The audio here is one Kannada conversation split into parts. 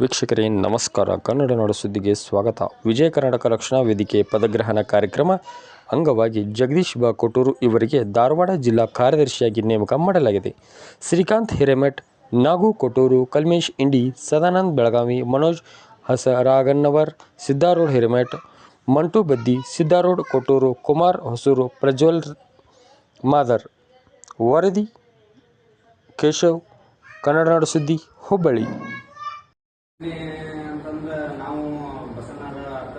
ವೀಕ್ಷಕರೇ ನಮಸ್ಕಾರ. ಕನ್ನಡ ನಾಡು ಸುದ್ದಿಗೆ ಸ್ವಾಗತ. ವಿಜಯ ಕರ್ನಾಟಕ ರಕ್ಷಣಾ ವೇದಿಕೆ ಪದಗ್ರಹಣ ಕಾರ್ಯಕ್ರಮ ಅಂಗವಾಗಿ ಜಗದೀಶ್ ಬಾ ಕೊಟ್ಟೂರು ಇವರಿಗೆ ಧಾರವಾಡ ಜಿಲ್ಲಾ ಕಾರ್ಯದರ್ಶಿಯಾಗಿ ನೇಮಕ ಮಾಡಲಾಗಿದೆ. ಶ್ರೀಕಾಂತ್ ಹಿರೇಮಠ್, ನಾಗು ಕೊಟ್ಟೂರು, ಕಲ್ಮೇಶ್ ಇಂಡಿ, ಸದಾನಂದ್ ಬೆಳಗಾವಿ, ಮನೋಜ್ ಹಸರಾಗನ್ನವರ್, ಸಿದ್ದಾರೂಢ ಹಿರೇಮಠ್, ಮಂಟು ಬದ್ದಿ, ಸಿದ್ದಾರೂಢ ಕೊಟ್ಟೂರು, ಕುಮಾರ್ ಹೊಸೂರು, ಪ್ರಜ್ವಲ್ ಮಾದರ್. ವರದಿ ಕೇಶವ್, ಕನ್ನಡ ನಾಡು ಸುದ್ದಿ, ಹುಬ್ಬಳ್ಳಿ. ಅಂತಂದ್ರೆ ನಾವು ಬಸವಣ್ಣರ ಆತ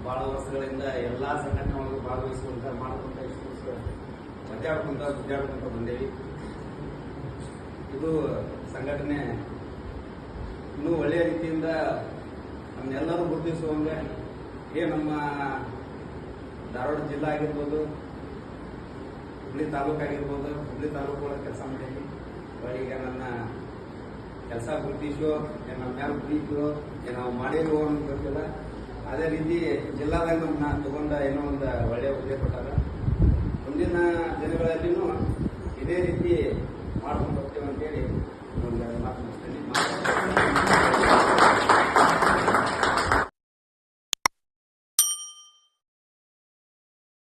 ಭಾಳ ವರ್ಷಗಳಿಂದ ಎಲ್ಲ ಸಂಘಟನೆಗಳಿಗೆ ಭಾಗವಹಿಸುವಂತ ಮಾಡ್ಕೊಂತ ಗುದ್ದಾಡ್ಕೊಂತ ಬಂದೇವಿ. ಇದು ಸಂಘಟನೆ ಇನ್ನೂ ಒಳ್ಳೆಯ ರೀತಿಯಿಂದ ನಮ್ಮನ್ನೆಲ್ಲರೂ ಗುರುತಿಸುವಂಗೆ ನಮ್ಮ ಧಾರವಾಡ ಜಿಲ್ಲಾ ಆಗಿರ್ಬೋದು, ಹುಬ್ಳಿ ತಾಲೂಕು ಆಗಿರ್ಬೋದು, ಹುಬ್ಳಿ ತಾಲೂಕು ಒಳಗೆ ಕೆಲಸ ಮಾಡೀವಿ. ಈಗ ನನ್ನ ಕೆಲಸ ಗುರುತಿಸೋ ನಮ್ಮ ಮ್ಯಾಲ ಪ್ರೀತಿಯೋ ನಾವು ಮಾಡಿರೋ ಅಂತ ಗೊತ್ತಿಲ್ಲ. ಅದೇ ರೀತಿ ಜಿಲ್ಲಾದಾಗ ನಮ್ಮನ್ನ ತಗೊಂಡ ಏನೋ ಒಂದು ಒಳ್ಳೆಯ ಹುದ್ದೆ ಕೊಟ್ಟಾರ. ಮುಂದಿನ ದಿನಗಳಲ್ಲಿನೂ ಇದೇ ರೀತಿ ಮಾಡ್ಕೊಂಡು ಹೋಗ್ತೇವೆ ಅಂತೇಳಿ